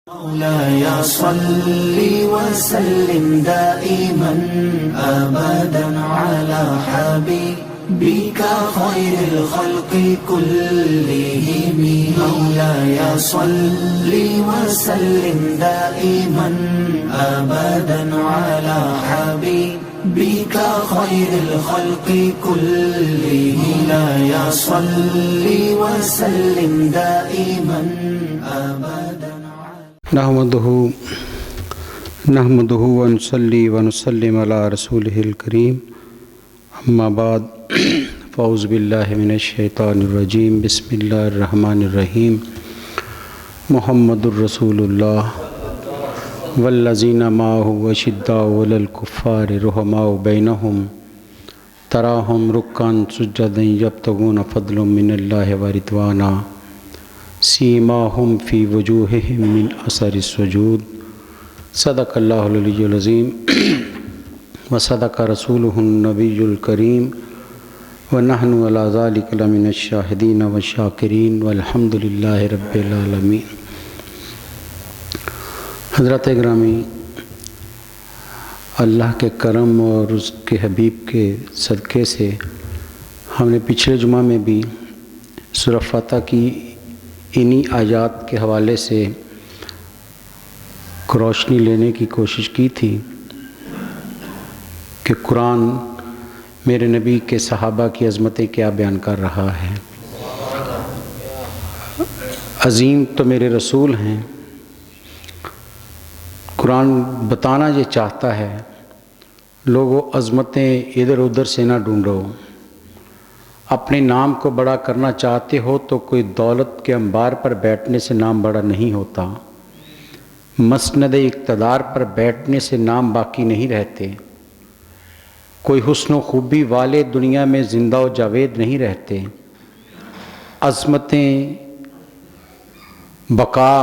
مولاي صل وسلم دائما أبدا على حبيبك خير الخلق كلهم. مولاي صل وسلم دائما أبدا على حبيبك خير الخلق كلهم. مولاي صل وسلم دائما أبدا. نحمده ونصلي ونسلم على رسوله الكريم. اما بعد فاعوذ باللہ من الشیطان الرجیم. بسم اللہ الرحمن الرحیم. محمد الرسول اللہ والذین معہ اشداء علی الکفار رحماء بینہم تراہم رکعا سجدا یبتغون فضلا من اللہ ورضوانا سیماہم فی وجوہہم من اثر السجود. صدق اللہ العلی العظیم وصدق رسولہ النبی الکریم ونحن علی ذلک لمن الشاہدین والشاکرین والحمد للہ رب العالمین. حضرات گرامی، اللہ کے کرم اور اس کے حبیب کے صدقے سے ہم نے پچھلے جمعہ میں بھی سورہ فاتحہ کی انہی آیات کے حوالے سے روشنی لینے کی کوشش کی تھی کہ قرآن میرے نبی کے صحابہ کی عظمتیں کیا بیان کر رہا ہے. عظیم تو میرے رسول ہیں. قرآن بتانا یہ چاہتا ہے لوگوں عظمتیں ادھر ادھر سے نہ ڈھونڈو. اپنے نام کو بڑا کرنا چاہتے ہو تو کوئی دولت کے انبار پر بیٹھنے سے نام بڑا نہیں ہوتا. مسند اقتدار پر بیٹھنے سے نام باقی نہیں رہتے. کوئی حسن و خوبی والے دنیا میں زندہ و جاوید نہیں رہتے. عظمتیں، بقا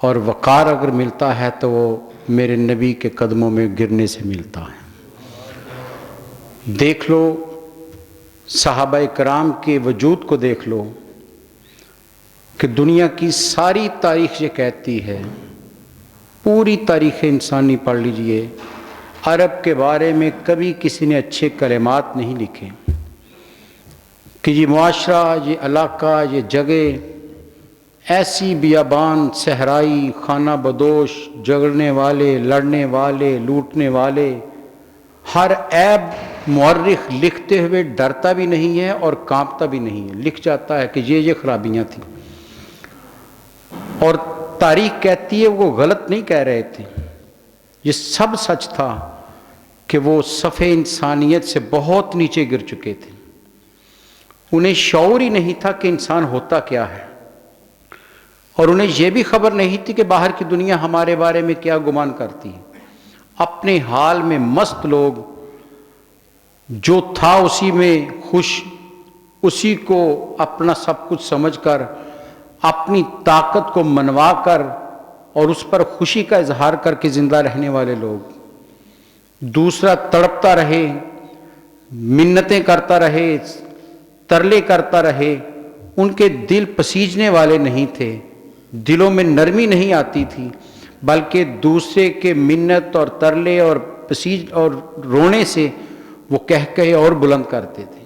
اور وقار اگر ملتا ہے تو وہ میرے نبی کے قدموں میں گرنے سے ملتا ہے. دیکھ لو صحابہ کرام کے وجود کو، دیکھ لو کہ دنیا کی ساری تاریخ یہ کہتی ہے، پوری تاریخ انسانی پڑھ لیجئے، عرب کے بارے میں کبھی کسی نے اچھے کلمات نہیں لکھے کہ یہ معاشرہ، یہ علاقہ، یہ جگہ ایسی بیابان، صحرائی، خانہ بدوش، جھگڑنے والے، لڑنے والے، لوٹنے والے، ہر عیب مورخ لکھتے ہوئے ڈرتا بھی نہیں ہے اور کانپتا بھی نہیں ہے. لکھ جاتا ہے کہ یہ خرابیاں تھیں، اور تاریخ کہتی ہے وہ غلط نہیں کہہ رہے تھے. یہ سب سچ تھا کہ وہ صفحے انسانیت سے بہت نیچے گر چکے تھے. انہیں شعور ہی نہیں تھا کہ انسان ہوتا کیا ہے، اور انہیں یہ بھی خبر نہیں تھی کہ باہر کی دنیا ہمارے بارے میں کیا گمان کرتی ہے. اپنے حال میں مست لوگ، جو تھا اسی میں خوش، اسی کو اپنا سب کچھ سمجھ کر، اپنی طاقت کو منوا کر اور اس پر خوشی کا اظہار کر کے زندہ رہنے والے لوگ. دوسرا تڑپتا رہے، منتیں کرتا رہے، ترلے کرتا رہے، ان کے دل پسیجنے والے نہیں تھے، دلوں میں نرمی نہیں آتی تھی، بلکہ دوسرے کے منت اور ترلے اور پسیج اور رونے سے وہ کہہ اور بلند کرتے تھے.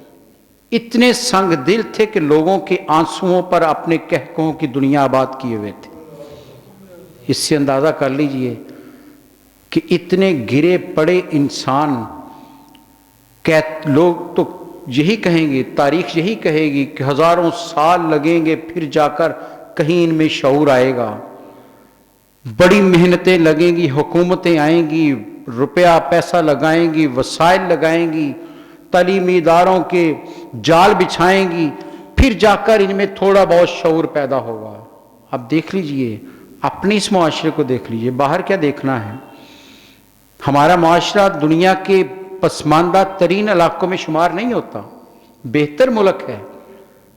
اتنے سنگ دل تھے کہ لوگوں کے آنسوؤں پر اپنے کہکہوں کی دنیا آباد کیے ہوئے تھے. اس سے اندازہ کر لیجئے کہ اتنے گرے پڑے انسان، لوگ تو یہی کہیں گے، تاریخ یہی کہے گی کہ ہزاروں سال لگیں گے پھر جا کر کہیں ان میں شعور آئے گا. بڑی محنتیں لگیں گی، حکومتیں آئیں گی، روپیہ پیسہ لگائیں گی، وسائل لگائیں گی، تعلیمی اداروں کے جال بچھائیں گی، پھر جا کر ان میں تھوڑا بہت شعور پیدا ہوگا. اب دیکھ لیجئے اپنے اس معاشرے کو، دیکھ لیجئے باہر کیا دیکھنا ہے. ہمارا معاشرہ دنیا کے پسماندہ ترین علاقوں میں شمار نہیں ہوتا. بہتر ملک ہے،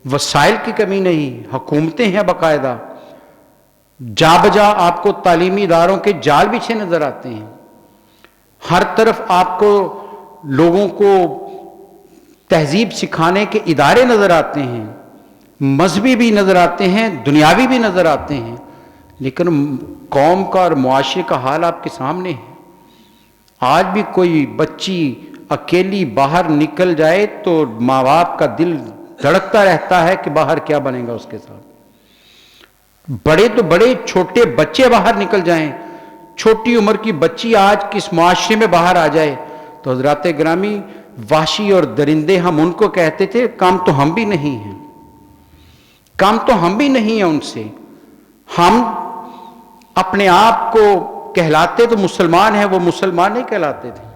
وسائل کی کمی نہیں، حکومتیں ہیں باقاعدہ، جا بجا آپ کو تعلیمی اداروں کے جال بچھے نظر آتے ہیں. ہر طرف آپ کو لوگوں کو تہذیب سکھانے کے ادارے نظر آتے ہیں، مذہبی بھی نظر آتے ہیں، دنیاوی بھی نظر آتے ہیں، لیکن قوم کا اور معاشرے کا حال آپ کے سامنے ہے. آج بھی کوئی بچی اکیلی باہر نکل جائے تو ماں باپ کا دل دھڑکتا رہتا ہے کہ باہر کیا بنے گا اس کے ساتھ. بڑے تو بڑے، چھوٹے بچے باہر نکل جائیں، چھوٹی عمر کی بچی آج کس معاشرے میں باہر آ جائے تو حضرات گرامی وحشی اور درندے ہم ان کو کہتے تھے، کام تو ہم بھی نہیں ہیں، کام تو ہم بھی نہیں ہیں ان سے. ہم اپنے آپ کو کہلاتے تو مسلمان ہیں، وہ مسلمان نہیں کہلاتے تھے،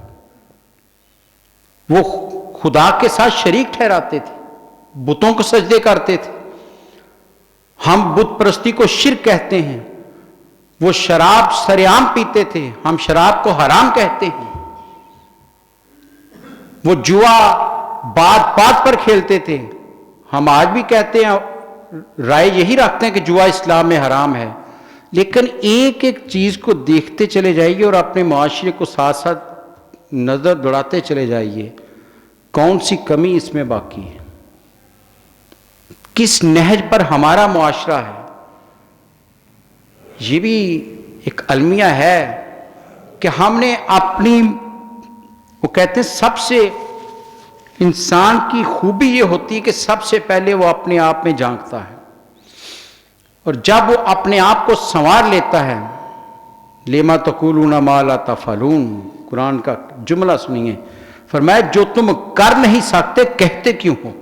وہ خدا کے ساتھ شریک ٹھہراتے تھے، بتوں کو سجدے کرتے تھے. ہم بت پرستی کو شرک کہتے ہیں. وہ شراب سرعام پیتے تھے، ہم شراب کو حرام کہتے ہیں. وہ جوا بات بات پر کھیلتے تھے، ہم آج بھی کہتے ہیں، رائے یہی رکھتے ہیں کہ جوا اسلام میں حرام ہے. لیکن ایک ایک چیز کو دیکھتے چلے جائیے اور اپنے معاشرے کو ساتھ ساتھ نظر دوڑاتے چلے جائیے، کون سی کمی اس میں باقی ہے، کس نہج پر ہمارا معاشرہ ہے. یہ بھی ایک المیہ ہے کہ ہم نے اپنی، وہ کہتے ہیں سب سے انسان کی خوبی یہ ہوتی ہے کہ سب سے پہلے وہ اپنے آپ میں جھانکتا ہے، اور جب وہ اپنے آپ کو سنوار لیتا ہے، لما تقولون ما لا تفعلون، قرآن کا جملہ سنیے، فرمایا جو تم کر نہیں سکتے کہتے کیوں ہو،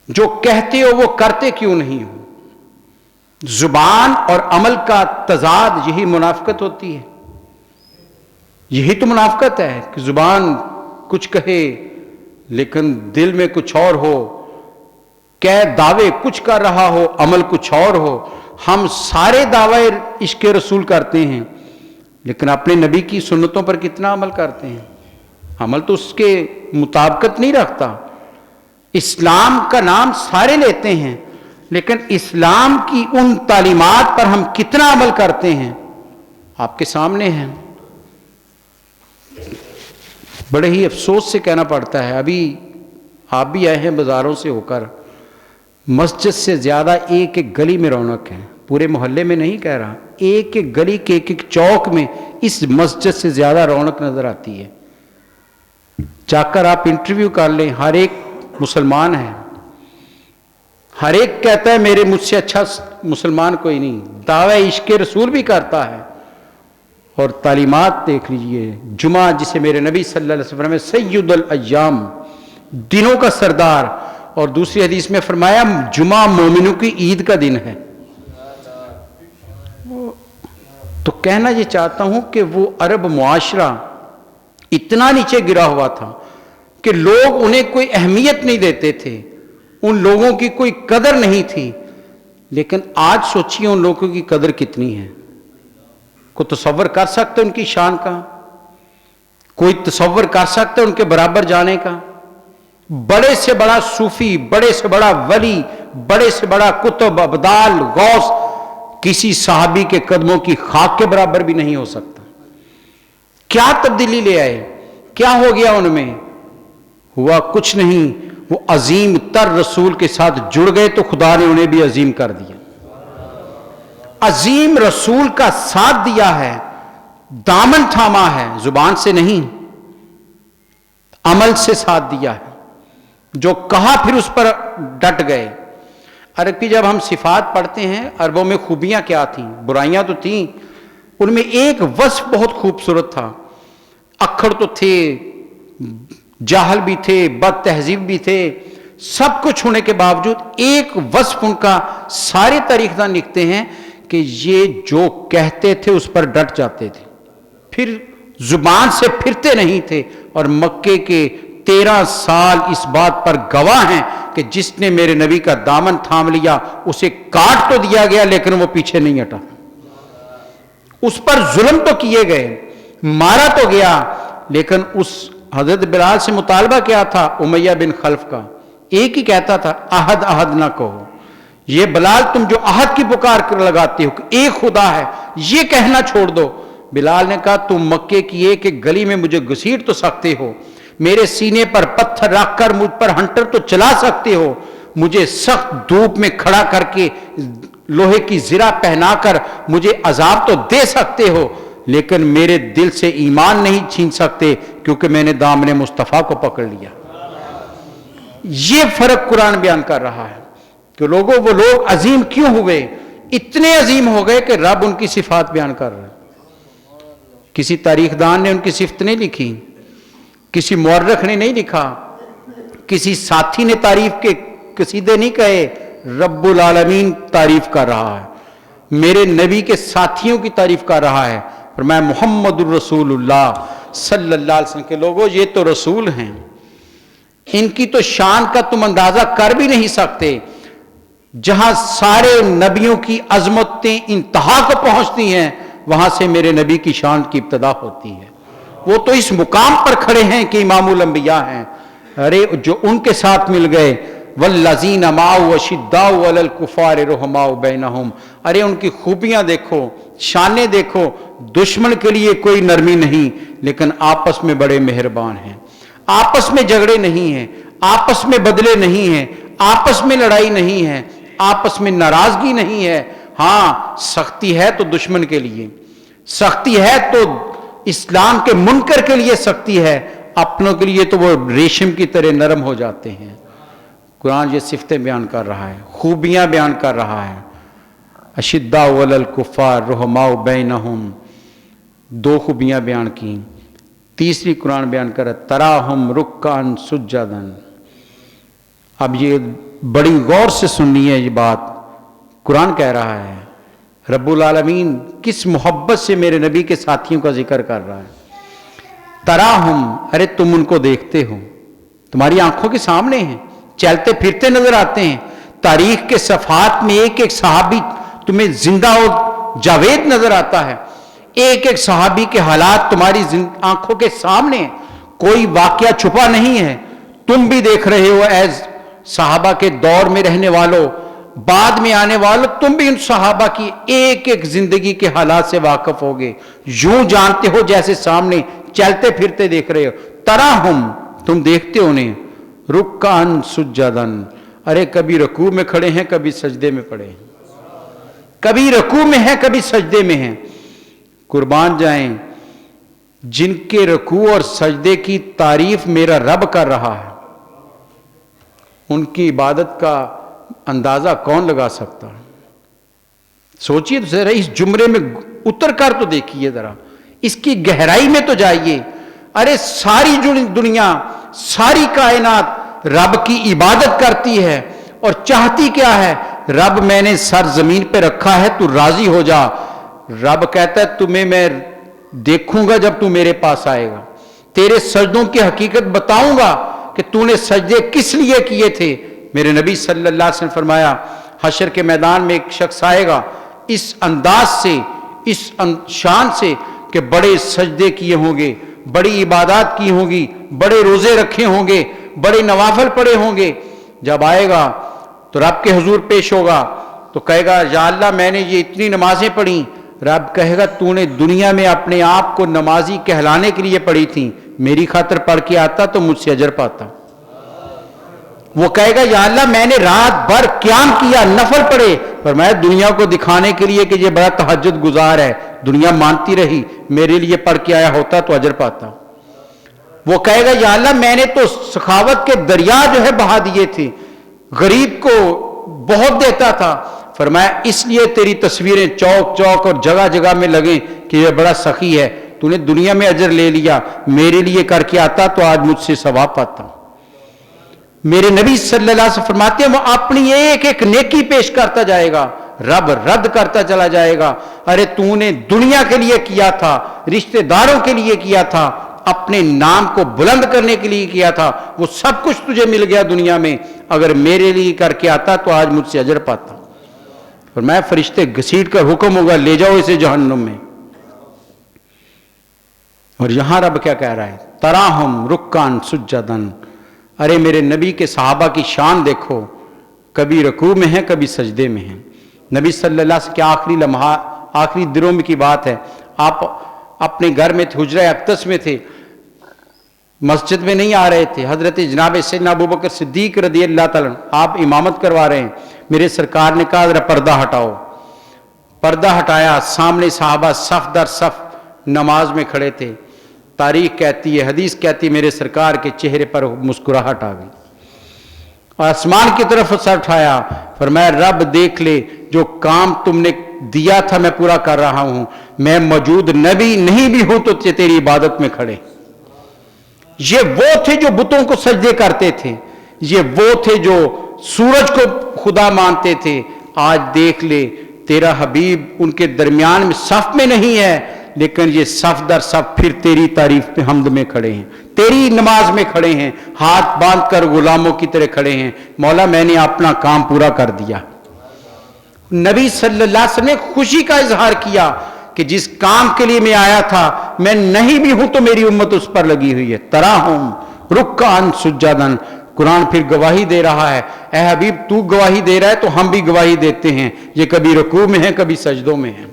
جو کہتے ہو وہ کرتے کیوں نہیں ہو. زبان اور عمل کا تضاد یہی منافقت ہوتی ہے. یہی تو منافقت ہے کہ زبان کچھ کہے لیکن دل میں کچھ اور ہو، کہ دعوے کچھ کر رہا ہو عمل کچھ اور ہو. ہم سارے دعوے عشق رسول کرتے ہیں لیکن اپنے نبی کی سنتوں پر کتنا عمل کرتے ہیں؟ عمل تو اس کے مطابقت نہیں رکھتا. اسلام کا نام سارے لیتے ہیں لیکن اسلام کی ان تعلیمات پر ہم کتنا عمل کرتے ہیں آپ کے سامنے ہیں. بڑے ہی افسوس سے کہنا پڑتا ہے، ابھی آپ بھی آئے ہیں بازاروں سے ہو کر، مسجد سے زیادہ ایک ایک گلی میں رونق ہے. پورے محلے میں نہیں کہہ رہا، ایک ایک گلی کے ایک ایک چوک میں اس مسجد سے زیادہ رونق نظر آتی ہے. جا کر آپ انٹرویو کر لیں، ہر ایک مسلمان ہے، ہر ایک کہتا ہے میرے مجھ سے اچھا مسلمان کوئی نہیں، دعوی عشق رسول بھی کرتا ہے. اور تعلیمات دیکھ لیجئے، جمعہ جسے میرے نبی صلی اللہ علیہ وسلم سید الایام، دنوں کا سردار، اور دوسری حدیث میں فرمایا جمعہ مومنوں کی عید کا دن ہے. تو کہنا یہ چاہتا ہوں کہ وہ عرب معاشرہ اتنا نیچے گرا ہوا تھا کہ لوگ انہیں کوئی اہمیت نہیں دیتے تھے، ان لوگوں کی کوئی قدر نہیں تھی. لیکن آج سوچیے ان لوگوں کی قدر کتنی ہے. کوئی تصور کر سکتے ان کی شان کا؟ کوئی تصور کر سکتے ان کے برابر جانے کا؟ بڑے سے بڑا صوفی، بڑے سے بڑا ولی، بڑے سے بڑا قطب، ابدال، غوث کسی صحابی کے قدموں کی خاک کے برابر بھی نہیں ہو سکتا. کیا تبدیلی لے آئے؟ کیا ہو گیا ان میں؟ ہوا کچھ نہیں، وہ عظیم تر رسول کے ساتھ جڑ گئے تو خدا نے انہیں بھی عظیم کر دیا. عظیم رسول کا ساتھ دیا ہے، دامن تھاما ہے، زبان سے نہیں عمل سے ساتھ دیا ہے. جو کہا پھر اس پر ڈٹ گئے. عرب کی جب ہم صفات پڑھتے ہیں، عربوں میں خوبیاں کیا تھیں؟ برائیاں تو تھیں، ان میں ایک وصف بہت خوبصورت تھا. اکھڑ تو تھے، جاہل بھی تھے، بد تہذیب بھی تھے، سب کچھ ہونے کے باوجود ایک وصف ان کا سارے تاریخ دان لکھتے ہیں کہ یہ جو کہتے تھے اس پر ڈٹ جاتے تھے، پھر زبان سے پھرتے نہیں تھے. اور مکے کے 13 سال اس بات پر گواہ ہیں کہ جس نے میرے نبی کا دامن تھام لیا اسے کاٹ تو دیا گیا لیکن وہ پیچھے نہیں ہٹا. اس پر ظلم تو کیے گئے، مارا تو گیا، لیکن اس حضرت بلال سے مطالبہ کیا تھا امیہ بن خلف کا؟ ایک ہی کہتا تھا احد احد نہ کہو. یہ بلال تم جو احد کی پکار کر لگاتے ہو کہ ایک خدا ہے، یہ کہنا چھوڑ دو. بلال نے کہا تم مکے کی ایک ایک گلی میں مجھے گھسیٹ تو سکتے ہو، میرے سینے پر پتھر رکھ کر مجھ پر ہنٹر تو چلا سکتے ہو، مجھے سخت دھوپ میں کھڑا کر کے लोहे की ज़िरा पहना कर मुझे अजाब तो दे सकते हो, लेकिन मेरे दिल से ईमान नहीं छीन सकते, क्योंकि मैंने दामने मुस्तफ़ा को पकड़ लिया। ये फर्क कुरान बयान कर रहा है कि लोगों, वो लोग अजीम क्यों हुए, इतने अजीम हो गए कि रब उनकी सिफात बयान कर रहा है। किसी तारीखदान ने उनकी सिफत नहीं लिखी, किसी मौर्रख ने नहीं लिखा, किसी साथी ने तारीफ के कसीदे नहीं कहे, रब्बुल आलमीन तारीफ कर रहा है, मेरे नबी के साथियों की तारीफ कर रहा है। फरमाया मुहम्मदुर रसूलुल्लाह सल्लल्लाहु अलैहि वसल्लम के लोगों, ये तो रसूल हैं, इनकी तो शान का तुम अंदाजा कर भी नहीं सकते। जहां सारे नबियों की अजमतें इंतहा को पहुंचती हैं, वहां से मेरे नबी की शान की इब्तदा होती है। वो तो इस मुकाम पर खड़े हैं कि इमामुल अंबिया हैं। अरे जो उनके साथ मिल गए, वल्लज़ीना माअहु अशिद्दाउ अलल कुफ़ारि रुहमाउ बैनहुम, अरे उनकी खूबियां देखो, शानें देखो, दुश्मन के लिए कोई नरमी नहीं, लेकिन आपस में बड़े मेहरबान हैं, आपस में झगड़े नहीं हैं, आपस में बदले नहीं हैं, आपस में लड़ाई नहीं है, आपस में नाराजगी नहीं है। हाँ, सख्ती है तो दुश्मन के लिए, सख्ती है तो इस्लाम के मुनकर के लिए सख्ती है, अपनों के लिए तो वो रेशम की तरह नरम हो जाते हैं। कुरान ये सिफतें बयान कर रहा है, खूबियां बयान कर रहा है। अशिद्दाउ अलल कुफ़ार रुहमाउ बैनहुम, दो खूबियां बयान की। तीसरी कुरान बयान कर तराहुम रुक्कान सुज्जदन। अब ये बड़ी गौर से सुननी है, ये बात कुरान कह रहा है। रब्बुल आलमीन किस मोहब्बत से मेरे नबी के साथियों का जिक्र कर रहा है। तराहुम, अरे तुम उनको देखते हो, तुम्हारी आंखों के सामने हैं, चलते फिरते नजर आते हैं। तारीख के सफात में एक एक सहाबी तुम्हें जिंदा और जावेद नजर आता है, एक एक सहाबी के हालात तुम्हारी आंखों के सामने, कोई वाकया छुपा नहीं है। तुम भी देख रहे हो, एज सहाबा के दौर में रहने वालों, बाद में आने वालों, तुम भी उन सहाबा की एक एक जिंदगी के हालात से वाकिफ होगे, यूं जानते हो जैसे सामने चलते फिरते देख रहे हो। तराहुम, तुम देखते हो उन्हें, रुक्कान सुज्जदन, अरे कभी रकू में खड़े हैं, कभी सजदे में पड़े हैं, कभी रकू में है, कभी सजदे में है। कुर्बान जाएं, जिनके रकू और सजदे की तारीफ मेरा रब कर रहा है, उनकी इबादत का अंदाजा कौन लगा सकता है। सोचिए तो जरा, इस जुमरे में उतर कर तो देखिए जरा, इसकी गहराई में तो जाइए। अरे सारी दुनिया, सारी कायनात रब की इबादत करती है और चाहती क्या है, रब मैंने सर जमीन पे रखा है, तू राजी हो जा। रब कहता है तुम्हें मैं देखूंगा जब तू मेरे पास आएगा, तेरे सजदों की हकीकत बताऊंगा कि तूने सजदे किस लिए किए थे। मेरे नबी सल्लल्लाहु अलैहि वसल्लम फरमाया, हशर के मैदान में एक शख्स आएगा इस अंदाज से, इस शान से कि बड़े सजदे किए होंगे, बड़ी इबादत की होंगी, बड़े रोजे रखे होंगे, बड़े नवाफल पड़े होंगे। जब आएगा तो रब के हुजूर पेश होगा तो कहेगा, या अल्लाह मैंने ये इतनी नमाजें पढ़ी। रब कहेगा, तूने दुनिया में अपने आप को नमाजी कहलाने के लिए पढ़ी थी, मेरी खातिर पढ़ के आता तो मुझसे अजर पाता। वो कहेगा, या अल्लाह मैंने रात भर क़याम किया, नफल पढ़े, पर मैं दुनिया को दिखाने के लिए कि ये बड़ा तहज्जुद गुजार है, दुनिया मानती रही, मेरे लिए पढ़ के आया होता तो अजर पाता। वो कहेगा, या अल्लाह मैंने तो सखावत के दरिया जो है बहा दिए थे, गरीब को बहुत देता था, फरमाया इसलिए तेरी तस्वीरें चौक चौक और जगह जगह में लगे कि ये बड़ा सखी है, तूने दुनिया में अजर ले लिया, मेरे लिए करके आता तो आज मुझसे सवाब पाता। मेरे नबी सल्लल्लाहु अलैहि वसल्लम फरमाते हैं, वो अपनी एक एक नेकी पेश करता जाएगा, रब रद्द करता चला जाएगा। अरे तूने दुनिया के लिए किया था, रिश्तेदारों के लिए किया था, अपने नाम को बुलंद करने के लिए किया था, वो सब कुछ तुझे मिल गया दुनिया में, अगर मेरे लिए करके आता तो आज मुझसे अजर पाता। और मैं फरिश्ते घसीट कर हुक्म होगा, ले जाओ इसे जहन्नुम में। और यहां रब क्या कह रहा है, तराहुम रुक्कान सुज्जदन, अरे मेरे नबी के सहाबा की शान देखो, कभी रकू में है, कभी सजदे में है। नबी सल्लल्लाहु अलैहि वसल्लम के आखिरी लम्हा, आखिरी दिनों में की बात है, आप अपने घर में थे, हुजरा अक्दस में थे, मस्जिद में नहीं आ रहे थे। हजरत जनाब सैयदना अबू बकर सिद्दीक रज़ी अल्लाह ताला आप इमामत करवा रहे हैं, मेरे सरकार ने कहा जरा पर्दा हटाओ। पर्दा हटाया, सामने साहबा सफ दर सफ नमाज में खड़े थे। तारीख कहती है, हदीस कहती है, मेरे सरकार के चेहरे पर मुस्कुराहट आ गई। आसमान की तरफ सर उठाया, फरमाया रब देख ले, जो काम तुमने दिया था मैं पूरा कर रहा हूं, मैं मौजूद नबी नहीं भी हूं तो तेरी इबादत में खड़े। ये वो थे जो बुतों को सजदे करते थे, ये वो थे जो सूरज को खुदा मानते थे। आज देख ले, तेरा हबीब उनके दरमियान में सफ में नहीं है, लेकिन ये सफ दर सफ फिर तेरी तारीफ पे हमद में खड़े हैं, तेरी नमाज में खड़े हैं, हाथ बांध कर गुलामों की तरह खड़े हैं। मौला मैंने अपना काम पूरा कर दिया। नबी सल्लल्लाहु अलैहि वसल्लम ने खुशी का इजहार किया कि जिस काम के लिए मैं आया था, मैं नहीं भी हूं तो मेरी उम्मत उस पर लगी हुई है। तराहुम रुक्कान सुज्जादन, कुरान फिर गवाही दे रहा है, ऐ हबीब तू गवाही दे रहा है तो हम भी गवाही देते हैं, ये कभी रुकू में है कभी सजदों में है।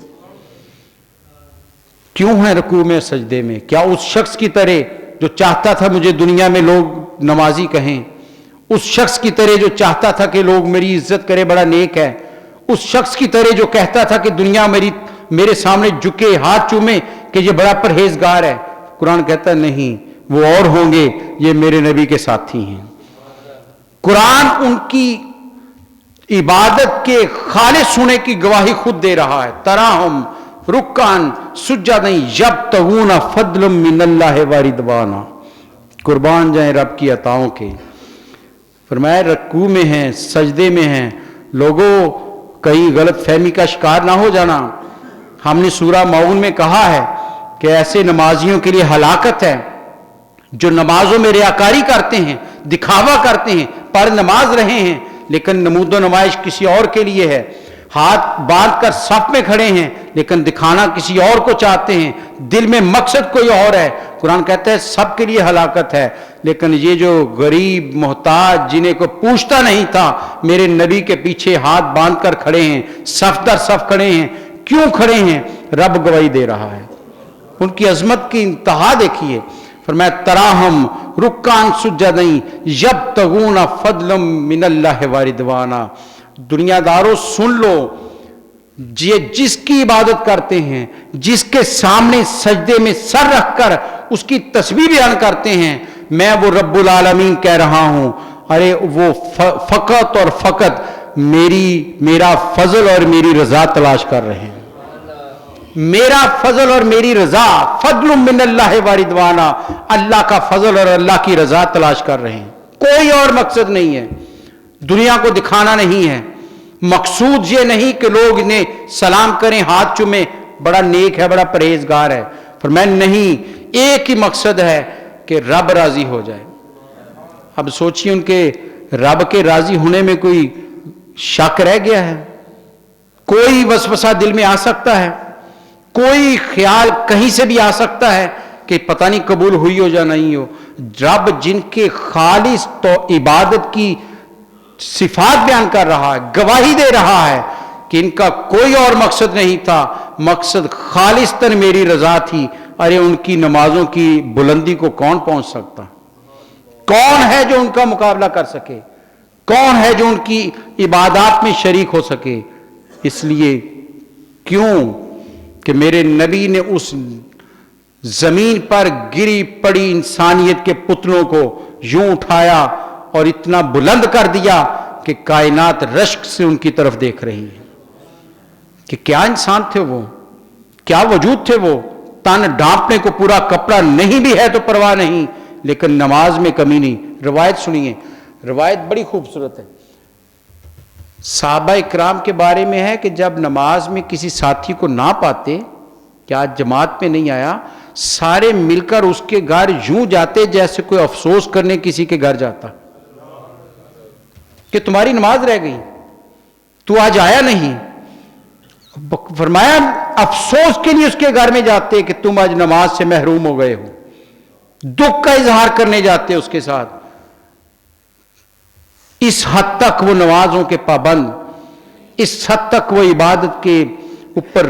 क्यों है रुकू में सजदे में? क्या उस शख्स की तरह जो चाहता था मुझे दुनिया में लोग नमाजी कहें, उस शख्स की तरह जो चाहता था कि लोग मेरी इज्जत करें बड़ा नेक है, उस शख्स की तरह जो कहता था कि दुनिया मेरे सामने झुके हाथ चूमे कि ये बड़ा परहेजगार है? कुरान कहता नहीं, वो और होंगे, ये मेरे नबी के साथी हैं। कुरान उनकी इबादत के खालिस होने की गवाही खुद दे रहा है। तराहुम रुक्कान सुज्जादन यब्तगूना फद्लम मिनल्लाहि व रिदवाना, कुर्बान जाए रब की अताओं के। फरमाया रकू में हैं, सजदे में हैं। लोगों कहीं गलत फहमी का शिकार ना हो जाना। हमने सूरा माउन में कहा है कि ऐसे नमाजियों के लिए हलाकत है जो नमाजों में रियाकारी करते हैं, दिखावा करते हैं, पर नमाज रहे हैं लेकिन नमूदो नमाइश किसी और के लिए है, हाथ बांध कर सफ में खड़े हैं लेकिन दिखाना किसी और को चाहते हैं, दिल में मकसद कोई और है। कुरान कहता है सबके लिए हलाकत है। लेकिन ये जो गरीब मोहताज जिन्हें को पूछता नहीं था, मेरे नबी के पीछे हाथ बांध कर खड़े हैं, सफ दर सफ खड़े हैं। क्यों खड़े हैं? रब गवाही दे रहा है। उनकी अजमत की इंतहा देखिए। फरमाया तराहम रुक्कान सुज्जदन यब्तगूना फद्लम मिनल्लाहि व रिदवाना। दुनियादारों सुन लो, ये जिसकी इबादत करते हैं, जिसके सामने सजदे में सर रखकर उसकी तस्बीह बयान करते हैं, मैं वो रब्बुल आलमीन कह रहा हूं, अरे वो फकत और फकत मेरा फजल और मेरी रजा तलाश कर रहे हैं। मेरा फजल और मेरी रजा, फजलुम मिनल्लाहि व रिदवाना, अल्लाह का फजल और अल्लाह की रजा तलाश कर रहे हैं। कोई और मकसद नहीं है, दुनिया को दिखाना नहीं है। मकसूद ये नहीं कि लोग इन्हें सलाम करें, हाथ चूमे, बड़ा नेक है, बड़ा परहेजगार है। फरमाया नहीं, एक ही मकसद है कि रब राजी हो जाए। अब सोचिए उनके रब के राजी होने में कोई शक रह गया है? कोई वसवसा दिल में आ सकता है, कोई ख्याल कहीं से भी आ सकता है कि पता नहीं कबूल हुई हो या नहीं हो? रब जिनके खालिस तो इबादत की सिफात बयान कर रहा है, गवाही दे रहा है कि इनका कोई और मकसद नहीं था, मकसद खालिस्तन मेरी रजा थी। अरे उनकी नमाजों की बुलंदी को कौन पहुंच सकता? कौन है जो उनका मुकाबला कर सके? कौन है जो उनकी इबादत में शरीक हो सके? इसलिए क्यों कि मेरे नबी ने उस जमीन पर गिरी पड़ी इंसानियत के पुतलों को यूं उठाया और इतना बुलंद कर दिया कि कायनात रश्क से उनकी तरफ देख रही है। कि क्या इंसान थे वो, क्या वजूद थे वो। तन ढांपने को पूरा कपड़ा नहीं भी है तो परवाह नहीं, लेकिन नमाज में कमी नहीं। रिवायत सुनिए, रिवायत बड़ी खूबसूरत है। सहाबा इकराम के बारे में है कि जब नमाज में किसी साथी को ना पाते कि आज जमात में नहीं आया, सारे मिलकर उसके घर यूं जाते जैसे कोई अफसोस करने किसी के घर जाता कि तुम्हारी नमाज रह गई, तू आज आया नहीं। फरमाया अफसोस के लिए उसके घर में जाते कि तुम आज नमाज से महरूम हो गए हो, दुख का इजहार करने जाते उसके साथ। इस हद तक वो नमाजों के पाबंद, इस हद तक वो इबादत के ऊपर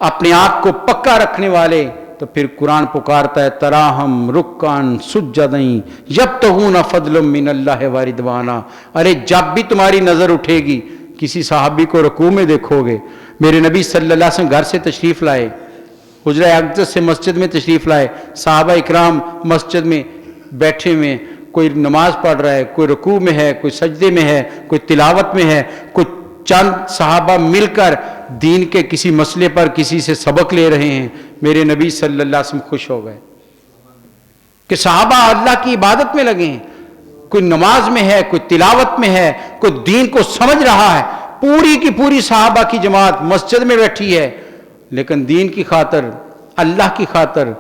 अपने आप को पक्का रखने वाले تو پھر قرآن پکارتا ہے تراہم رکان سجدین یبتغون فضلا من اللہ و رضوانا. ارے جب بھی تمہاری نظر اٹھے گی کسی صحابی کو رکوع میں دیکھو گے. میرے نبی صلی اللہ علیہ وسلم گھر سے تشریف لائے, حجرہ اقدس سے مسجد میں تشریف لائے, صحابہ اکرام مسجد میں بیٹھے ہوئے, کوئی نماز پڑھ رہا ہے, کوئی رکوع میں ہے, کوئی سجدے میں ہے, کوئی تلاوت میں ہے, کوئی چند صحابہ مل کر دین کے کسی مسئلے پر کسی سے سبق لے رہے ہیں. میرے نبی صلی اللہ علیہ وسلم خوش ہو گئے کہ صحابہ اللہ کی عبادت میں لگے ہیں, کوئی نماز میں ہے, کوئی تلاوت میں ہے, کوئی دین کو سمجھ رہا ہے. پوری کی پوری صحابہ کی جماعت مسجد میں بیٹھی ہے, لیکن دین کی خاطر, اللہ کی خاطر,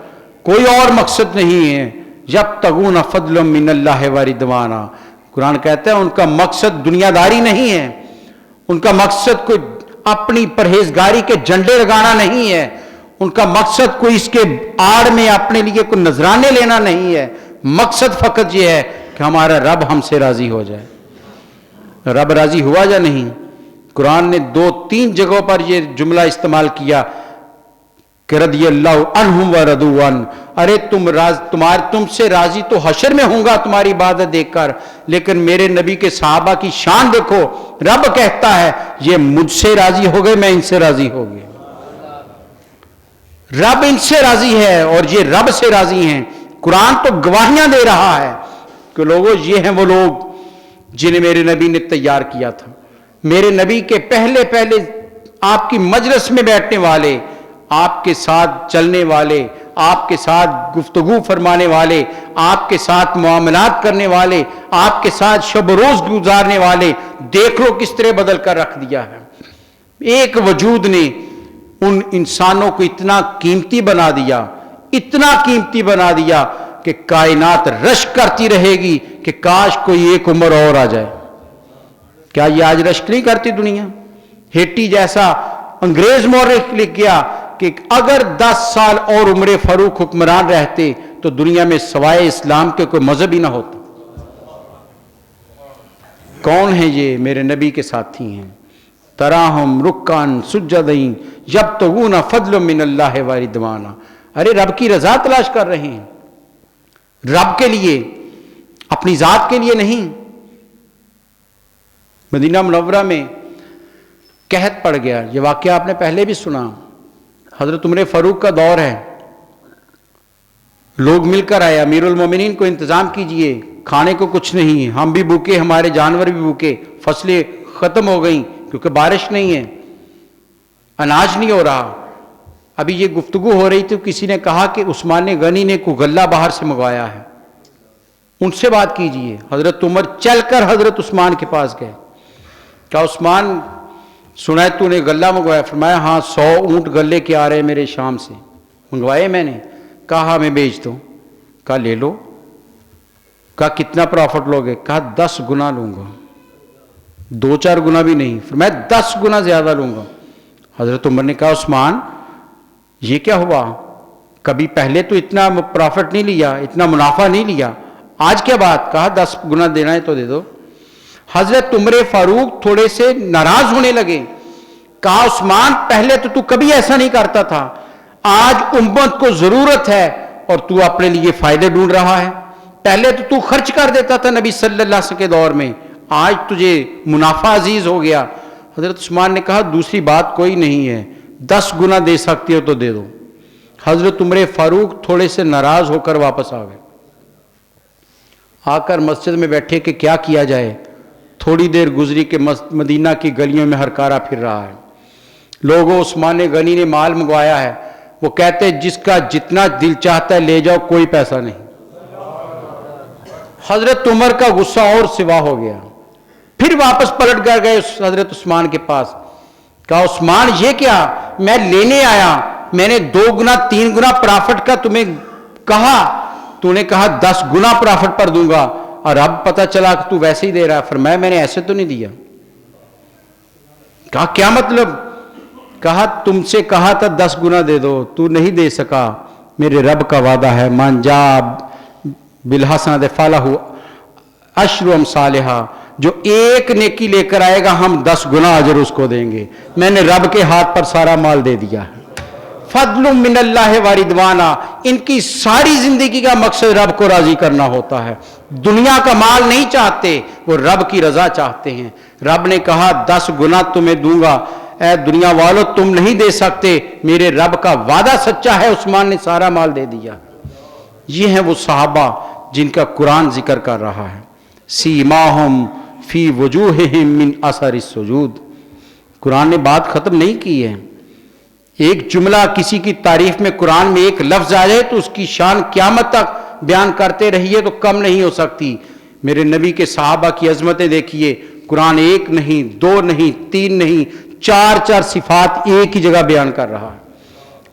کوئی اور مقصد نہیں ہے. یبتغون فضلا من اللہ و رضوانا. قرآن کہتا ہے ان کا مقصد دنیا داری نہیں ہے, ان کا مقصد کوئی اپنی پرہیزگاری کے جھنڈے لگانا نہیں ہے, ان کا مقصد کوئی اس کے آڑ میں اپنے لیے کوئی نذرانے لینا نہیں ہے. مقصد فقط یہ ہے کہ ہمارا رب ہم سے راضی ہو جائے. رب راضی ہوا یا نہیں؟ قرآن نے 2-3 جگہوں پر یہ جملہ استعمال کیا کہ رضی اللہ عنہم و رضوا عنہ. ارے تم سے راضی تو حشر میں ہوں گا تمہاری عبادت دیکھ کر, لیکن میرے نبی کے صحابہ کی شان دیکھو. رب کہتا ہے یہ مجھ سے راضی ہو گئے, میں ان سے راضی ہو گیا. رب ان سے راضی ہے اور یہ رب سے راضی ہیں. قرآن تو گواہیاں دے رہا ہے کہ لوگوں یہ ہیں وہ لوگ جنہیں میرے نبی نے تیار کیا تھا. میرے نبی کے پہلے آپ کی مجلس میں بیٹھنے والے, آپ کے ساتھ چلنے والے, آپ کے ساتھ گفتگو فرمانے والے, آپ کے ساتھ معاملات کرنے والے, آپ کے ساتھ شب روز گزارنے والے, دیکھ لو کس طرح بدل کر رکھ دیا ہے. ایک وجود نے ان انسانوں کو اتنا قیمتی بنا دیا, اتنا قیمتی بنا دیا کہ کائنات رشک کرتی رہے گی کہ کاش کوئی ایک عمر اور آ جائے. کیا یہ آج رشک نہیں کرتی دنیا؟ ہیٹی جیسا انگریز مورخ لکھ گیا کہ اگر 10 سال اور عمر فاروق حکمران رہتے تو دنیا میں سوائے اسلام کے کوئی مذہب ہی نہ ہوتا. کون ہیں یہ؟ میرے نبی کے ساتھی ہیں. تراہم رکان سجدین یبتغون فضلا من اللہ و رضوانا. ارے رب کی رضا تلاش کر رہے ہیں, رب کے لیے, اپنی ذات کے لیے نہیں. مدینہ منورہ میں قحط پڑ گیا, یہ واقعہ آپ نے پہلے بھی سنا. حضرت عمر فاروق کا دور ہے, لوگ مل کر آئے, امیر المومنین کو انتظام کیجئے, کھانے کو کچھ نہیں, ہم بھی بھوکے, ہمارے جانور بھی بھوکے, فصلیں ختم ہو گئیں کیونکہ بارش نہیں ہے, اناج نہیں ہو رہا. ابھی یہ گفتگو ہو رہی تھی, کسی نے کہا کہ عثمان غنی نے کوئی غلہ باہر سے منگوایا ہے, ان سے بات کیجئے. حضرت عمر چل کر حضرت عثمان کے پاس گئے. کہا عثمان سنا ہے تو نے غلہ منگوایا؟ فرمایا ہاں 100 اونٹ غلے کے آ رہے میرے شام سے, منگوائے میں نے. کہا میں بیچ دوں. کہا لے لو. کہا کتنا پروفٹ لوگے؟ کہا 10 گنا لوں گا, 2-4 گنا بھی نہیں. فرمایا 10 گنا زیادہ لوں گا. حضرت عمر نے کہا عثمان یہ کیا ہوا؟ کبھی پہلے تو اتنا پروفٹ نہیں لیا, اتنا منافع نہیں لیا, آج کیا بات؟ کہا 10 گنا دینا ہے تو دے دو. حضرت عمر فاروق تھوڑے سے ناراض ہونے لگے. کہا عثمان پہلے تو کبھی ایسا نہیں کرتا تھا, آج امت کو ضرورت ہے اور تو اپنے لیے فائدے ڈھونڈ رہا ہے. پہلے تو خرچ کر دیتا تھا نبی صلی اللہ علیہ وسلم کے دور میں, آج تجھے منافع عزیز ہو گیا. حضرت عثمان نے کہا دوسری بات کوئی نہیں ہے, 10 گنا دے سکتی ہو تو دے دو. حضرت عمر فاروق تھوڑے سے ناراض ہو کر واپس آ گئے. آ کر مسجد میں بیٹھے کہ کیا کیا جائے. تھوڑی دیر گزری کہ مدینہ کی گلیوں میں ہرکارا پھر رہا ہے. لوگوں عثمان غنی نے مال منگوایا ہے, وہ کہتے جس کا جتنا دل چاہتا ہے لے جاؤ, کوئی پیسہ نہیں. حضرت عمر کا غصہ اور سوا ہو گیا, پھر واپس پلٹ کر گئے حضرت عثمان کے پاس. کہا عثمان یہ کیا؟ میں لینے آیا, میں نے 2 گنا 3 گنا پرافٹ کا تمہیں کہا, تو نے کہا 10 گنا پرافٹ پر دوں گا, اور اب پتہ چلا کہ تو ویسے ہی دے رہا ہے. فرمایا میں نے ایسے تو نہیں دیا. کہا کیا مطلب؟ کہا تم سے کہا تھا 10 گنا دے دو, تو نہیں دے سکا. میرے رب کا وعدہ ہے من جاء بالحسنۃ فلہ عشر امثالھا, جو ایک نیکی لے کر آئے گا ہم 10 گنا اجر اس کو دیں گے. میں نے رب کے ہاتھ پر سارا مال دے دیا ہے. फद्लुम मिनल्लाह व रिदवाना, इनकी सारी जिंदगी का मकसद रब को राजी करना होता है। दुनिया का माल नहीं चाहते, वो रब की रजा चाहते हैं। रब ने कहा 10 गुना तुम्हें दूंगा, ऐ दुनिया वालों तुम नहीं दे सकते, मेरे रब का वादा सच्चा है। उस्मान ने सारा माल दे दिया। ये हैं वो सहाबा जिनका कुरान जिक्र कर रहा है। सीमाहुम फी वजूहिहिम मिन असर सुजूद। कुरान ने बात खत्म नहीं की है। एक जुमला किसी की तारीफ में कुरान में एक लफ्ज आ जाए तो उसकी शान क़यामत तक बयान करते रहिए तो कम नहीं हो सकती। मेरे नबी के सहाबा की अजमतें देखिए, कुरान एक नहीं, 2 नहीं, 3 नहीं, 4 सिफात एक ही जगह बयान कर रहा है।